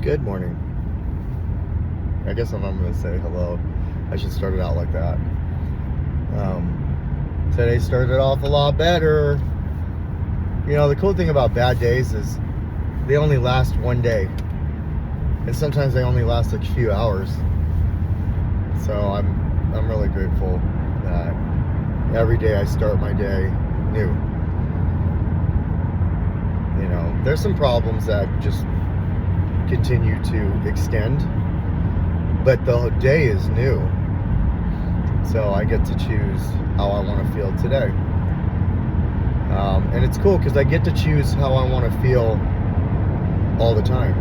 Good morning. I guess I'm not going to say hello. I should start it out like that. Today started off a lot better. You know, the cool thing about bad days is they only last one day. And sometimes they only last a few hours. So I'm really grateful that every day I start my day new. You know, there's some problems that just continue to extend, but the day is new, so I get to choose how I want to feel today. And it's cool because I get to choose how I want to feel all the time.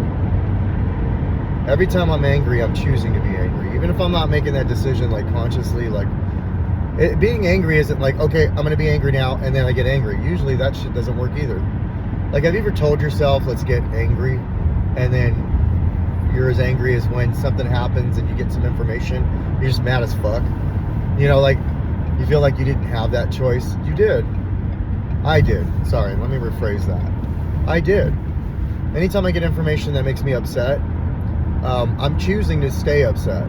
Every time I'm angry, I'm choosing to be angry, even if I'm not making that decision like consciously. Like being angry isn't like, okay, I'm gonna be angry now and then I get angry. Usually that shit doesn't work either. Like, have you ever told yourself, let's get angry, and then you're as angry as when something happens and you get some information, you're just mad as fuck? You know, like, you feel like you didn't have that choice. You did. I did. Sorry, let me rephrase that. I did. Anytime I get information that makes me upset, I'm choosing to stay upset.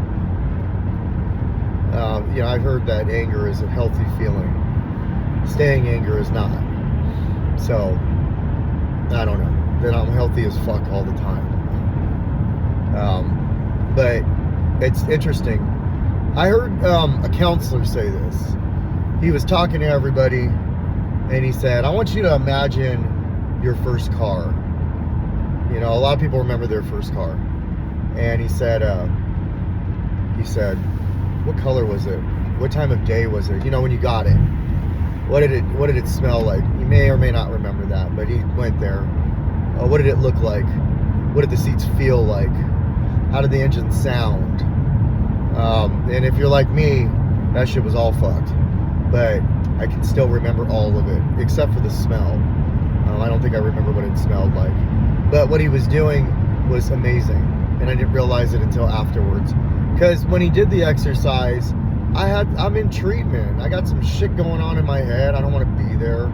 You know, I've heard that anger is a healthy feeling. Staying angry is not. So, I don't know. Then I'm healthy as fuck all the time. But it's interesting. I heard a counselor say this. He was talking to everybody, and he said, I want you to imagine your first car. You know, a lot of people remember their first car. And he said, what color was it? What time of day was it? You know, when you got it. What did it smell like? You may or may not remember that, but he went there. What did it look like? What did the seats feel like? How did the engine sound? And if you're like me, that shit was all fucked. But I can still remember all of it, except for the smell. I don't think I remember what it smelled like. But what he was doing was amazing, and I didn't realize it until afterwards. Because when he did the exercise, I'm in treatment. I got some shit going on in my head. I don't want to be there,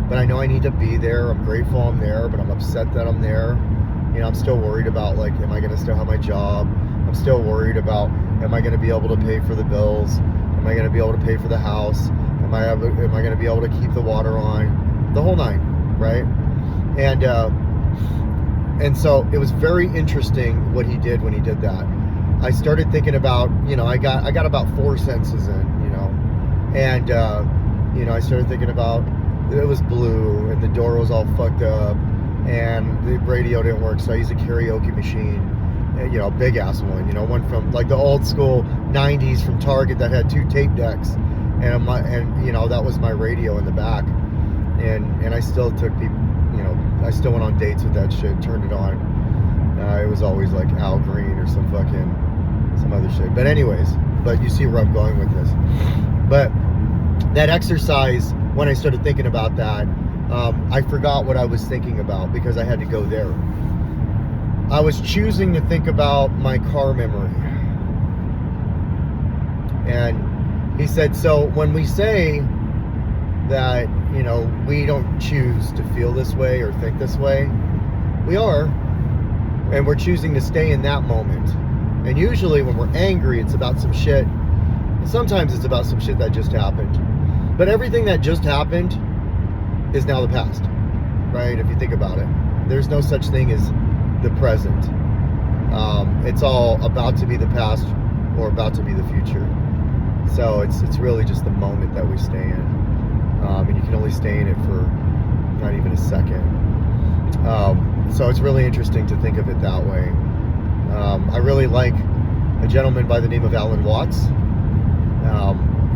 but I know I need to be there. I'm grateful I'm there, but I'm upset that I'm there. You know, I'm still worried about, like, am I going to still have my job? I'm still worried about, am I going to be able to pay for the bills? Am I going to be able to pay for the house? Am I going to be able to keep the water on? The whole nine, right? And so it was very interesting what he did when he did that. I started thinking about, you know, I got about 4 senses in, you know, and you know, I started thinking about, it was blue and the door was all fucked up and the radio didn't work, so I used a karaoke machine, you know, big ass one, you know, one from like the old school 90s from Target that had 2 tape decks, and you know, that was my radio in the back, and I still took people, you know, I still went on dates with that shit, turned it on. It was always like Al Green or some other shit. But anyways, but you see where I'm going with this. But that exercise, when I started thinking about that, I forgot what I was thinking about because I had to go there. I was choosing to think about my car memory. And he said, so when we say that, you know, we don't choose to feel this way or think this way, we are. And we're choosing to stay in that moment. And usually when we're angry, it's about some shit. And sometimes it's about some shit that just happened. But everything that just happened is now the past, right? If you think about it, there's no such thing as the present. It's all about to be the past or about to be the future. So it's really just the moment that we stay in. And you can only stay in it for not even a second. So it's really interesting to think of it that way. I really like a gentleman by the name of Alan Watts.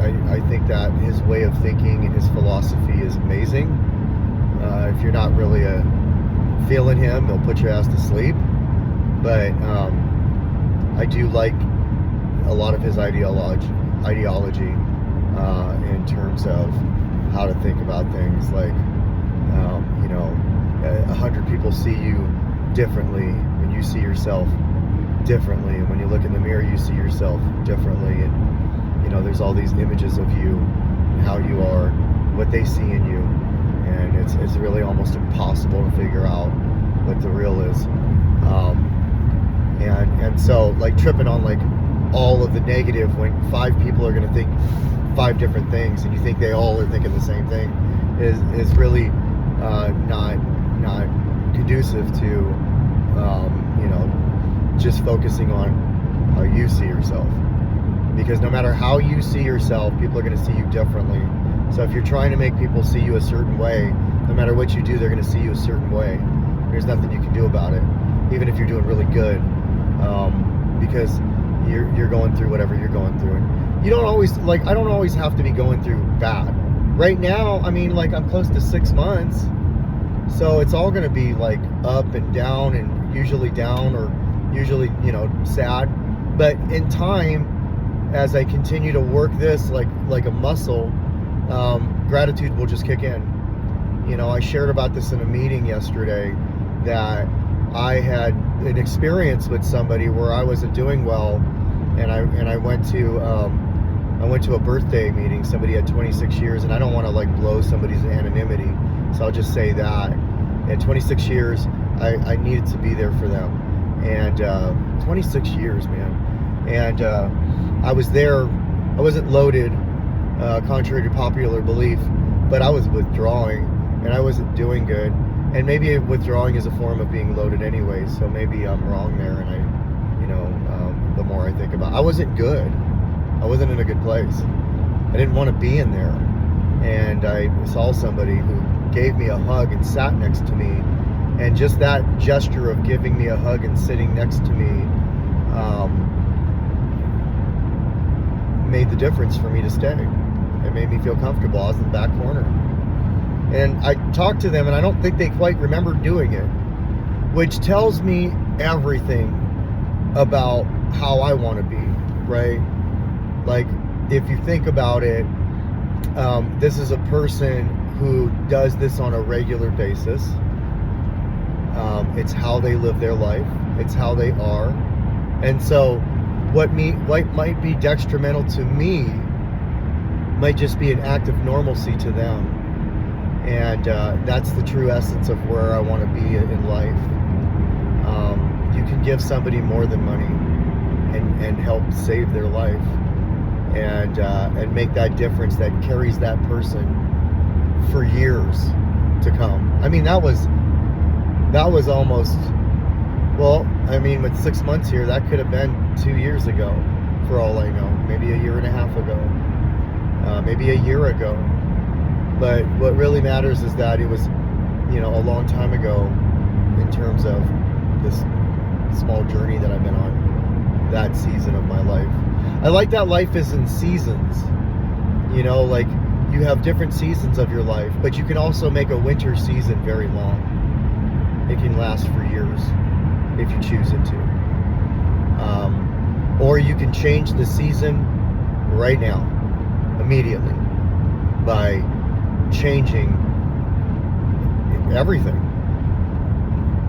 I think that his way of thinking and his philosophy is amazing. If you're not really feeling him, he'll put your ass to sleep. But I do like a lot of his ideology in terms of how to think about things. Like, you know, 100 people see you differently, and you see yourself differently, and when you look in the mirror you see yourself differently, and you know, there's all these images of you and how you are, what they see in you, and it's really almost impossible to figure out what the real is. so like tripping on like all of the negative when 5 people are going to think 5 different things and you think they all are thinking the same thing is really not conducive to just focusing on how you see yourself, because no matter how you see yourself, people are going to see you differently. So if you're trying to make people see you a certain way, no matter what you do, they're going to see you a certain way. There's nothing you can do about it, even if you're doing really good, because you're going through whatever you're going through. And you don't always, like, I don't always have to be going through bad. Right now, I mean, like, I'm close to 6 months, so it's all going to be like up and down, and usually down, or usually, sad. But in time, as I continue to work this like a muscle, gratitude will just kick in. I shared about this in a meeting yesterday, that I had an experience with somebody where I wasn't doing well, and I went to a birthday meeting. Somebody had 26 years, and I don't want to like blow somebody's anonymity, so I'll just say that at 26 years, I needed to be there for them. And 26 years, man. And I was there. I wasn't loaded, contrary to popular belief, but I was withdrawing, and I wasn't doing good. And maybe withdrawing is a form of being loaded anyway, so maybe I'm wrong there. And the more I think about it, I wasn't good. I wasn't in a good place. I didn't want to be in there. And I saw somebody who gave me a hug and sat next to me. And just that gesture of giving me a hug and sitting next to me made the difference for me to stay. It made me feel comfortable. I was in the back corner. And I talked to them, and I don't think they quite remember doing it, which tells me everything about how I want to be, right? Like, if you think about it, this is a person who does this on a regular basis. It's how they live their life. It's how they are. And so what might be detrimental to me might just be an act of normalcy to them. And that's the true essence of where I want to be in life. You can give somebody more than money and help save their life, and make that difference that carries that person for years to come. I mean, that was almost, well, I mean, with 6 months here, that could have been 2 years ago, for all I know. Maybe a year and a half ago, maybe a year ago. But what really matters is that it was, a long time ago, in terms of this small journey that I've been on, that season of my life. I like that life is in seasons. Like, you have different seasons of your life, but you can also make a winter season very long. It can last for years if you choose it to. Or you can change the season right now, immediately, by changing everything.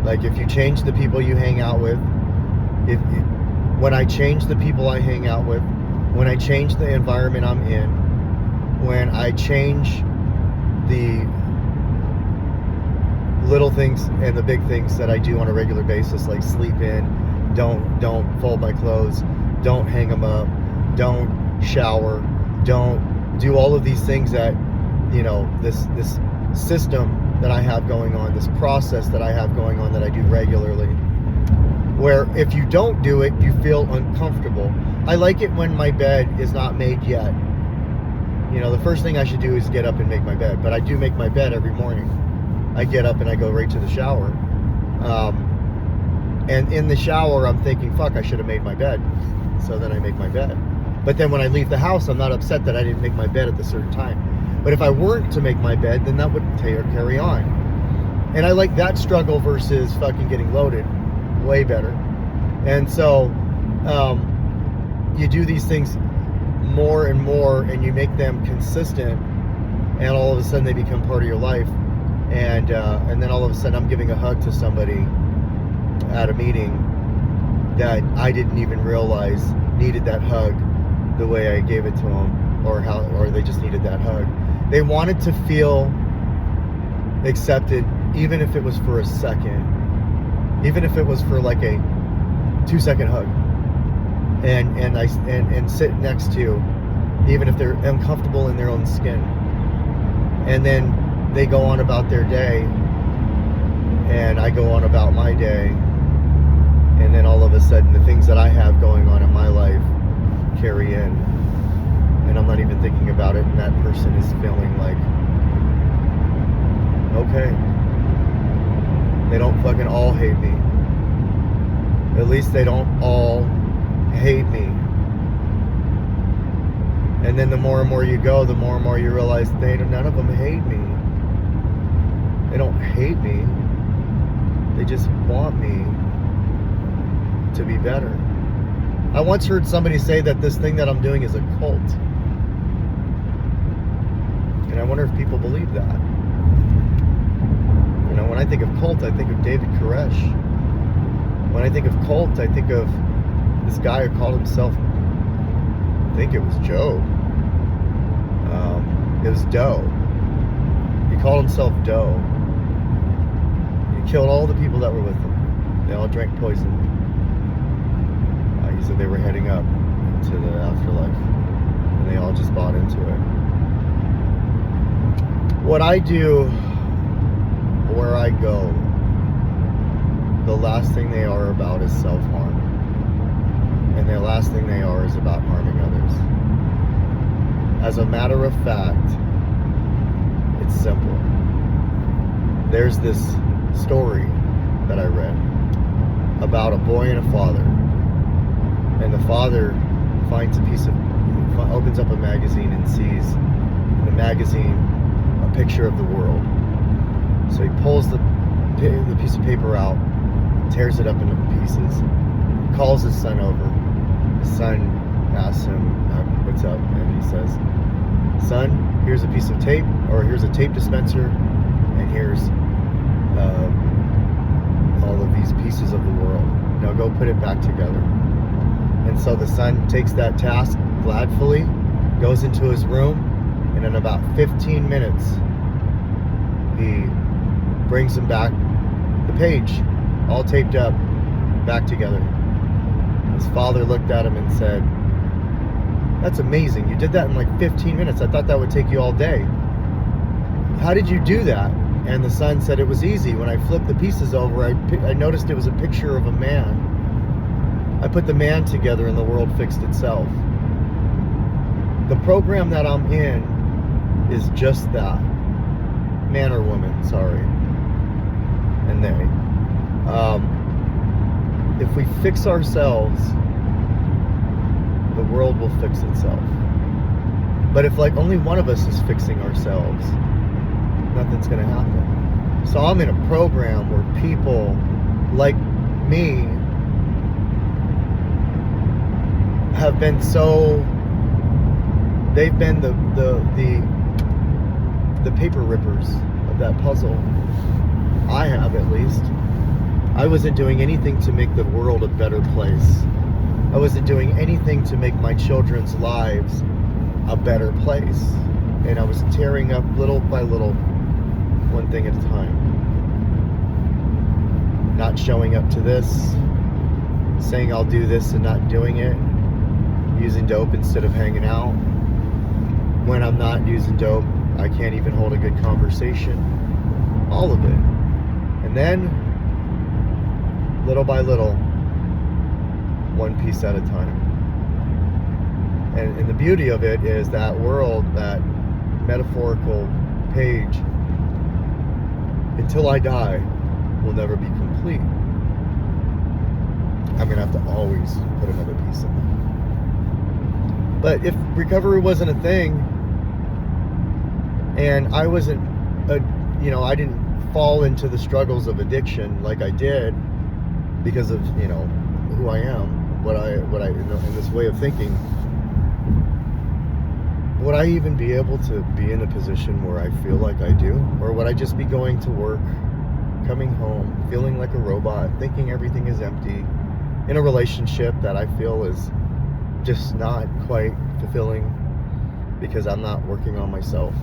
Like, if you change the people you hang out with, when I change the people I hang out with, when I change the environment I'm in, when I change the little things and the big things that I do on a regular basis, like sleep in, don't fold my clothes, don't hang them up, don't shower, don't do all of these things that, this system that I have going on, this process that I have going on that I do regularly, where if you don't do it, you feel uncomfortable. I like it when my bed is not made yet. The first thing I should do is get up and make my bed, but I do make my bed every morning. I get up and I go right to the shower. And in the shower, I'm thinking, fuck, I should have made my bed. So then I make my bed. But then when I leave the house, I'm not upset that I didn't make my bed at the certain time. But if I weren't to make my bed, then that would carry on. And I like that struggle versus fucking getting loaded. Way better. And so you do these things more and more, and you make them consistent, and all of a sudden they become part of your life. And then all of a sudden I'm giving a hug to somebody at a meeting that I didn't even realize needed that hug the way I gave it to them, or they just needed that hug. They wanted to feel accepted, even if it was for a second, even if it was for like a 2-second hug, and sit next to, even if they're uncomfortable in their own skin. And then they go on about their day, and I go on about my day, and then all of a sudden the things that I have going on in my life carry in, and I'm not even thinking about it, and that person is feeling like, okay, they don't fucking all hate me. At least they don't all hate me. And then the more and more you go, the more and more you realize none of them hate me. They don't hate me. They just want me to be better. I once heard somebody say that this thing that I'm doing is a cult. And I wonder if people believe that. You know, when I think of cult, I think of David Koresh. When I think of cult, I think of this guy who called himself, I think it was Job. It was Doe. He called himself Doe. He killed all the people that were with him. They all drank poison. He said they were heading up into the afterlife, and they all just bought into it. What I do, where I go, the last thing they are about is self-harm. And the last thing they are is about harming others. As a matter of fact, it's simple. There's this story that I read about a boy and a father. And the father finds opens up a magazine and sees in the magazine a picture of the world. So he pulls the piece of paper out, tears it up into pieces, calls his son over. His son asks him, what's up? And he says, son, here's a piece of tape, or here's a tape dispenser, and here's all of these pieces of the world. Now go put it back together. And so the son takes that task gladfully, goes into his room, and in about 15 minutes, he brings him back the page, all taped up, back together. His father looked at him and said, that's amazing. You did that in like 15 minutes. I thought that would take you all day. How did you do that? And the son said, it was easy. When I flipped the pieces over, I noticed it was a picture of a man. I put the man together and the world fixed itself. The program that I'm in is just that. Man or woman, sorry. And they. If we fix ourselves, the world will fix itself. But if like only one of us is fixing ourselves, nothing's going to happen. So I'm in a program where people like me have been they've been the paper rippers of that puzzle. I have, at least. I wasn't doing anything to make the world a better place. I wasn't doing anything to make my children's lives a better place. And I was tearing up little by little, one thing at a time. Not showing up to this, saying I'll do this and not doing it, using dope instead of hanging out. When I'm not using dope, I can't even hold a good conversation. All of it. And then, little by little, one piece at a time. And the beauty of it is that world, that metaphorical page, until I die, will never be complete. I'm going to have to always put another piece in there. But if recovery wasn't a thing, and I wasn't, I didn't fall into the struggles of addiction like I did because of, who I am, what I in this way of thinking, would I even be able to be in a position where I feel like I do? Or would I just be going to work, coming home, feeling like a robot, thinking everything is empty, in a relationship that I feel is just not quite fulfilling because I'm not working on myself?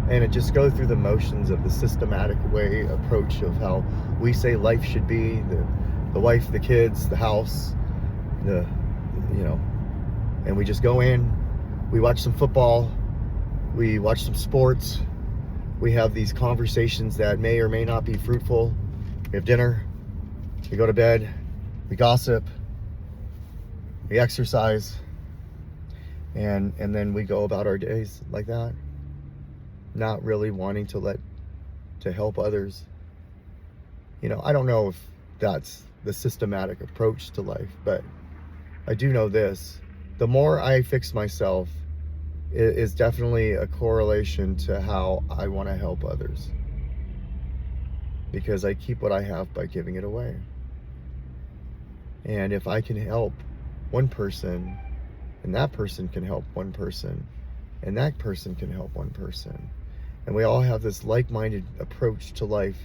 And it just goes through the motions of the systematic approach of how we say life should be, the the wife, the kids, the house, and we just go in, we watch some football, we watch some sports, we have these conversations that may or may not be fruitful, we have dinner, we go to bed, we gossip, we exercise, and then we go about our days like that, not really wanting to help others. I don't know if that's the systematic approach to life, but I do know this: the more I fix myself is definitely a correlation to how I want to help others, because I keep what I have by giving it away. And if I can help one person, and that person can help one person, and that person can help one person, and we all have this like-minded approach to life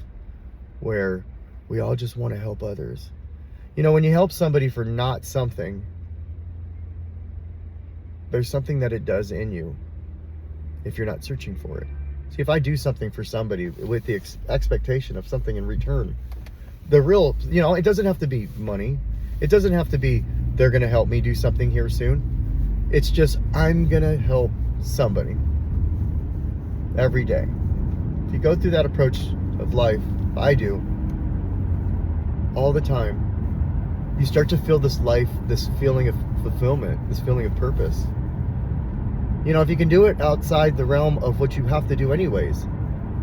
where we all just want to help others. When you help somebody for not something, there's something that it does in you if you're not searching for it. See, if I do something for somebody with the expectation of something in return, the real, it doesn't have to be money. It doesn't have to be they're going to help me do something here soon. It's just I'm going to help somebody every day. If you go through that approach of life, I do, all the time, you start to feel this feeling of fulfillment, this feeling of purpose. If you can do it outside the realm of what you have to do anyways,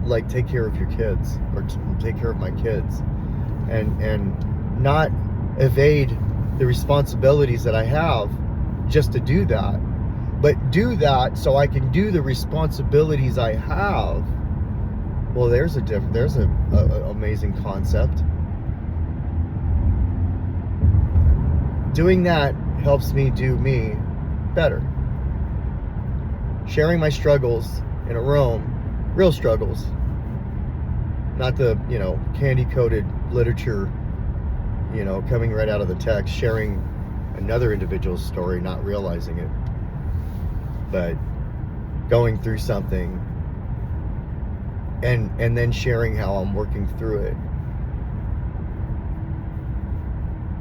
like take care of your kids, or take care of my kids, and not evade the responsibilities that I have just to do that, but do that so I can do the responsibilities I have. Well, there's a amazing concept. Doing that helps me do me better. Sharing my struggles in a room, real struggles, not the, candy-coated literature, coming right out of the text, sharing another individual's story, not realizing it, but going through something and then sharing how I'm working through it.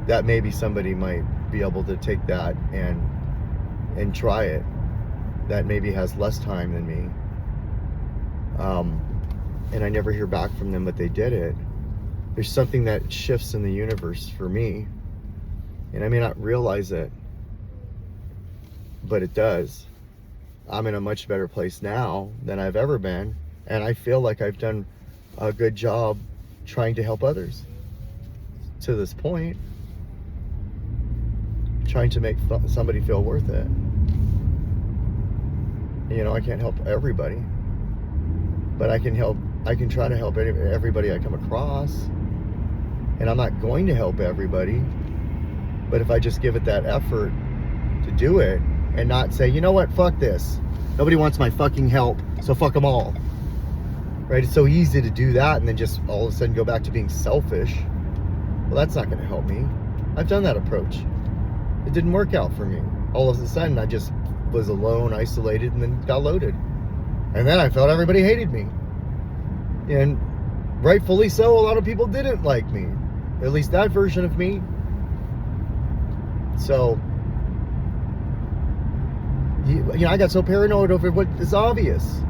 That maybe somebody might be able to take that and try it, that maybe has less time than me, and I never hear back from them, but they did it. There's something that shifts in the universe for me, and I may not realize it, but it does. I'm in a much better place now than I've ever been, and I feel like I've done a good job trying to help others to this point, trying to make somebody feel worth it. I can't help everybody, but I can try to help everybody I come across. And I'm not going to help everybody, but if I just give it that effort to do it and not say, you know what, fuck this, nobody wants my fucking help, so fuck them all, right? It's so easy to do that and then just all of a sudden go back to being selfish. Well, that's not going to help me. I've done that approach. It didn't work out for me. All of a sudden, I just was alone, isolated, and then got loaded. And then I felt everybody hated me. And rightfully so, a lot of people didn't like me. At least that version of me. So, I got so paranoid over what is obvious.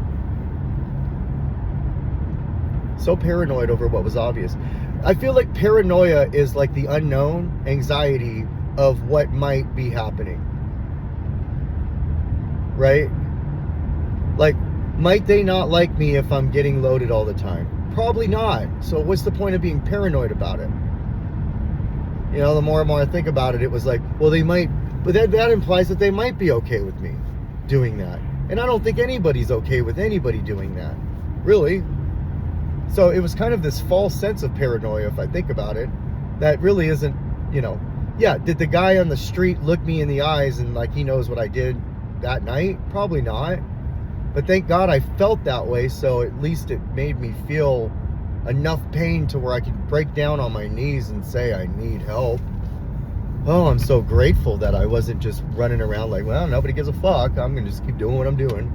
So paranoid over what was obvious. I feel like paranoia is like the unknown anxiety of what might be happening. Right? Like, might they not like me if I'm getting loaded all the time? Probably not. So what's the point of being paranoid about it? The more and more I think about it, it was like, well, they might, but that implies that they might be okay with me doing that. And I don't think anybody's okay with anybody doing that, really. So it was kind of this false sense of paranoia, if I think about it, that really isn't, yeah, did the guy on the street look me in the eyes and like he knows what I did that night? Probably not. But thank God I felt that way, so at least it made me feel enough pain to where I could break down on my knees and say I need help. Oh, I'm so grateful that I wasn't just running around like, well, nobody gives a fuck, I'm gonna just keep doing what I'm doing.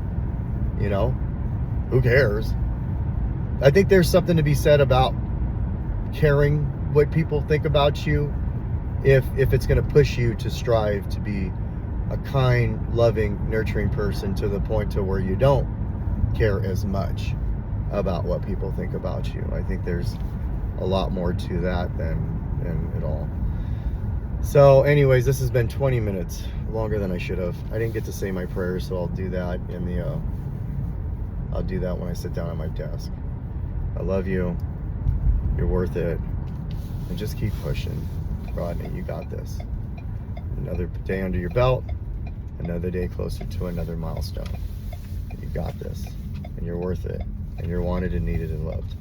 Who cares? I think there's something to be said about caring what people think about you if it's going to push you to strive to be a kind, loving, nurturing person to the point to where you don't care as much about what people think about you. I think there's a lot more to that than it all. So anyways, this has been 20 minutes longer than I should have. I didn't get to say my prayers, so I'll do that in the I'll do that when I sit down at my desk. I love you. You're worth it. And just keep pushing. Rodney, you got this. Another day under your belt, another day closer to another milestone. You got this. And you're worth it. And you're wanted and needed and loved.